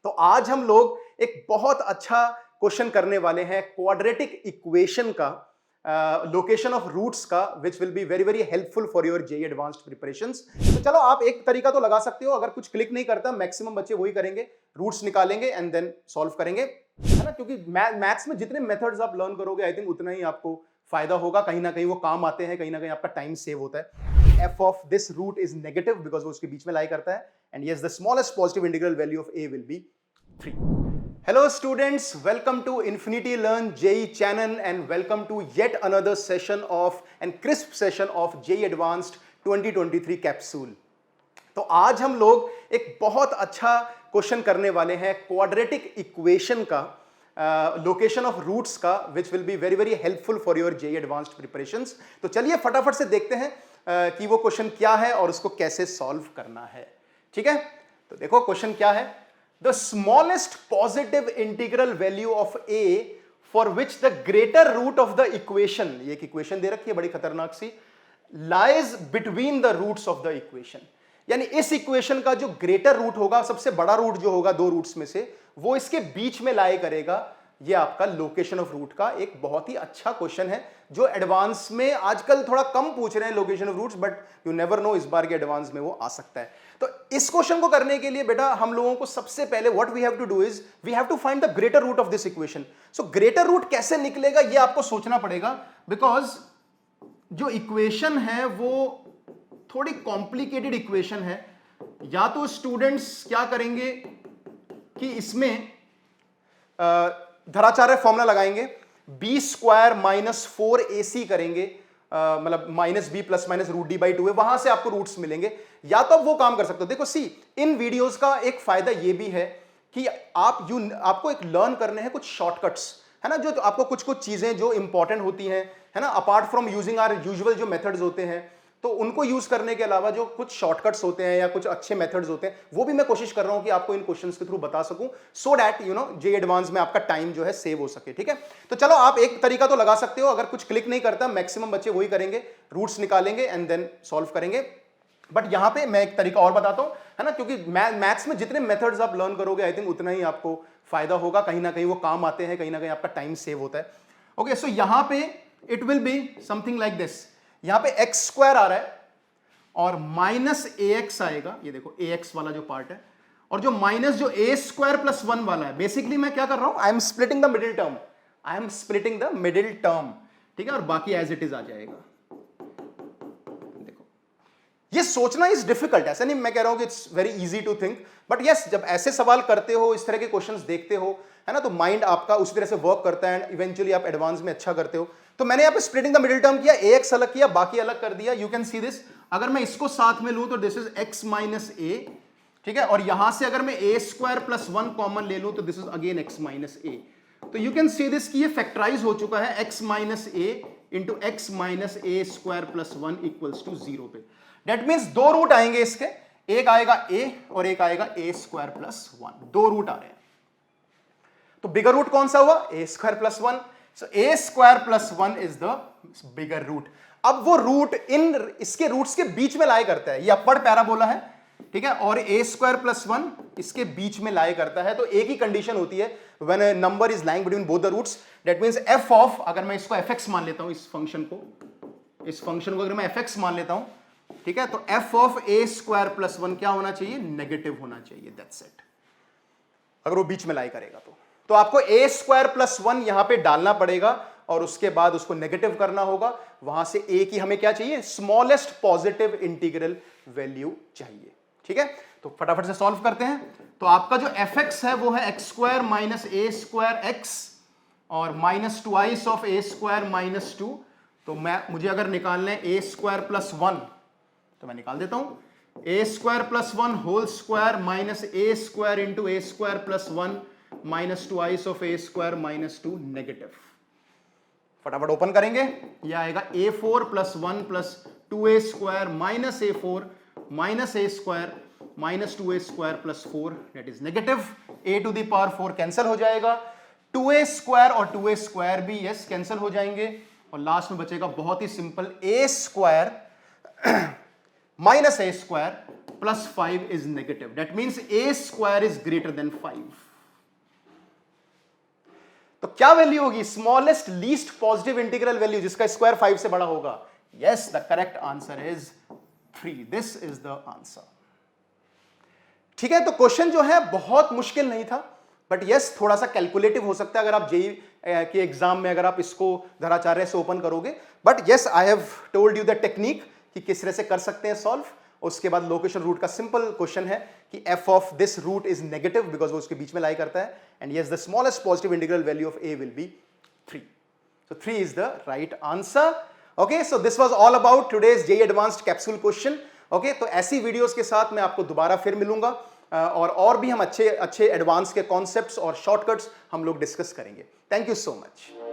तो आज हम लोग एक बहुत अच्छा क्वेश्चन करने वाले हैं क्वाड्रेटिक इक्वेशन का, लोकेशन ऑफ रूट्स का, which will be very very helpful for your JEE advanced preparations. तो चलो, आप एक तरीका तो लगा सकते हो, अगर कुछ क्लिक नहीं करता मैक्सिमम बच्चे वही करेंगे, रूट्स निकालेंगे एंड देन सॉल्व करेंगे, है ना। क्योंकि मैथ्स में जितने मेथड्स आप लर्न करोगे आई थिंक उतना ही आपको फायदा होगा, कहीं ना कहीं वो काम आते हैं, कहीं ना कहीं आपका टाइम सेव होता है। F of this root is negative because वो उसके बीच में लाई करता है, and yes the smallest positive integral value of A will be 3. Hello students, welcome to Infinity Learn JEE channel and welcome to yet another session of and crisp session of JEE Advanced 2023 capsule. तो आज हम लोग एक बहुत अच्छा question करने वाले हैं क्वाड्रेटिक इक्वेशन का, लोकेशन ऑफ रूट्स का, which will be very very helpful for your JEE advanced preparations. तो चलिए फटाफट से देखते हैं कि वो क्वेश्चन क्या है और उसको कैसे सॉल्व करना है। ठीक है, तो देखो क्वेश्चन क्या है। The smallest positive integral value of a for which the greater root of the equation, ये एक इक्वेशन दे रखी है बड़ी खतरनाक सी, lies between the roots of the equation। यानी इस इक्वेशन का जो ग्रेटर रूट होगा, सबसे बड़ा रूट जो होगा दो रूट्स में से, वो इसके बीच में लाई करेगा। ये आपका लोकेशन ऑफ रूट का एक बहुत ही अच्छा क्वेश्चन है, जो एडवांस में आजकल थोड़ा कम पूछ रहे हैं location of roots, but you never know, इस बार के एडवांस में वो आ सकता है। तो इस क्वेश्चन को करने के लिए बेटा हम लोगों को सबसे पहले what we have to do is we have to find the greater root of this equation. So greater root कैसे निकलेगा ये आपको सोचना पड़ेगा, बिकॉज जो इक्वेशन है वो थोड़ी कॉम्प्लिकेटेड इक्वेशन है। या तो स्टूडेंट्स क्या करेंगे कि इसमें धराचार्य फॉर्मूला लगाएंगे, बी स्क्वायर माइनस 4ac करेंगे, मतलब minus B plus minus root D by 2 है, वहां से आपको रूट्स मिलेंगे। या तो आप वो काम कर सकते हो। देखो सी, इन वीडियोस का एक फायदा ये भी है कि आपको एक लर्न करने हैं कुछ शॉर्टकट्स, है ना, जो तो आपको कुछ कुछ चीजें जो इंपॉर्टेंट होती हैं, है ना, apart from using our usual जो मेथड्स होते हैं, तो उनको यूज करने के अलावा जो कुछ शॉर्टकट्स होते हैं या कुछ अच्छे मेथड्स होते हैं, वो भी मैं कोशिश कर रहा हूं कि आपको इन क्वेश्चंस के थ्रू बता सकूं, so that you know JEE advance में आपका टाइम जो है सेव हो सके। ठीक है, तो चलो, आप एक तरीका तो लगा सकते हो, अगर कुछ क्लिक नहीं करता मैक्सिमम बच्चे वही करेंगे, रूट्स निकालेंगे एंड देन सॉल्व करेंगे। बट यहां पे मैं एक तरीका और बताता हूं, है ना, क्योंकि मैथ्स में जितने मेथड्स आप लर्न करोगे आई थिंक उतना ही आपको फायदा होगा, कहीं ना कहीं वो काम आते हैं, कहीं ना कहीं आपका टाइम सेव होता है। ओके, सो यहां पे it will be something like this. यहां पे एक्स स्क्वायर आ रहा है और माइनस ए एक्स आएगा, ये देखो ए एक्स वाला जो पार्ट है, और जो माइनस जो ए स्क्वायर प्लस 1 वाला है, बेसिकली मैं क्या कर रहा हूं, I am splitting the middle term, I am splitting the middle term. ठीक है, और बाकी एज इट इज आ जाएगा। देखो, ये सोचना इज डिफिकल्ट, ऐसा नहीं मैं कह रहा हूं कि it's very easy to think, but yes, जब ऐसे सवाल करते हो, इस तरह के क्वेश्चंस देखते हो, है ना, तो माइंड आपका उसी तरह से वर्क करता है एंड इवेंचुअली आप एडवांस में अच्छा करते हो। तो मैंने यहाँ पे स्प्लिटिंग द मिडिल टर्म किया, ए एक्स अलग किया, बाकी अलग कर दिया। यू कैन सी दिस, अगर मैं इसको साथ में लूं तो दिस इज एक्स माइनस ए, ठीक है, और यहां से अगर मैं ए स्क्वायर प्लस 1 कॉमन ले लूं तो this is again x minus a. तो यू कैन सी दिस कि ये फैक्टराइज हो चुका है, X minus A into X minus A square plus 1 equals to 0 पे। दैट मीन्स दो रूट आएंगे इसके, एक आएगा ए और एक आएगा ए स्क्वायर प्लस 1, दो रूट आ रहे हैं। तो बिगर रूट कौन सा हुआ, a square plus 1। So a square plus 1 is the bigger root. अब वो रूट इन इसके रूट्स के बीच में लाई करता है, ये अपवर्ड पैराबोला है, ठीक है, और ए स्क्वायर प्लस 1 इसके बीच में लाई करता है। तो एक ही कंडीशन होती है when a number is lying between both the roots, that means F of, अगर मैं इसको fx मान लेता हूं, इस फंक्शन को अगर मैं fx मान लेता हूं, ठीक है, तो F of a square plus 1 क्या होना चाहिए, नेगेटिव होना चाहिए, दैट्स इट, अगर वो बीच में लाई करेगा तो आपको ए स्क्वायर प्लस 1 यहां पे डालना पड़ेगा और उसके बाद उसको नेगेटिव करना होगा। वहां से ए की हमें क्या चाहिए, स्मॉलेस्ट पॉजिटिव इंटीग्रल वैल्यू चाहिए। ठीक है, तो फटाफट से सॉल्व करते हैं। तो आपका जो एफ एक्स है वो है एक्स स्क्वायर माइनस ए स्क्वायर एक्स और minus twice of a square minus 2। तो मुझे अगर निकालना है ए स्क्वायर प्लस 1 तो मैं निकाल देता हूं, a square plus 1 whole square minus A square into a square plus 1 minus twice of a square minus 2 negative. फटाफट ओपन करेंगे, यह आएगा a4 plus 1 plus 2a square minus a4 minus a square minus 2a square plus 4 that is negative. a to the power 4 cancel हो जाएगा, 2a square और 2a square भी yes cancel हो जाएंगे, और लास्ट में बचेगा बहुत ही simple a square minus A square plus 5 is negative, that means a square is greater than 5। तो क्या वैल्यू होगी? Smallest least positive integral value जिसका स्क्वायर 5 से बड़ा होगा। Yes, the correct answer is 3। This is the answer. ठीक है, तो क्वेश्चन जो है बहुत मुश्किल नहीं था, बट यस थोड़ा सा कैलकुलेटिव हो सकता है अगर आप जेई के एग्जाम में अगर आप इसको धराचार्य से ओपन करोगे। But yes, I have told you the technique कि किस तरह से कर सकते हैं सॉल्व। उसके बाद लोकेशन रूट का सिंपल क्वेश्चन है कि F of this root is negative because वो उसके बीच में लाई करता है, and yes the smallest positive integral value of A will be 3। So 3 is the right answer. Okay, so this was all about today's JEE Advanced Capsule question. Okay, तो ऐसी videos के साथ मैं आपको दोबारा फिर मिलूंगा और भी हम अच्छे एडवांस के कॉन्सेप्ट्स और शॉर्टकट्स हम लोग डिस्कस करेंगे। Thank you so much.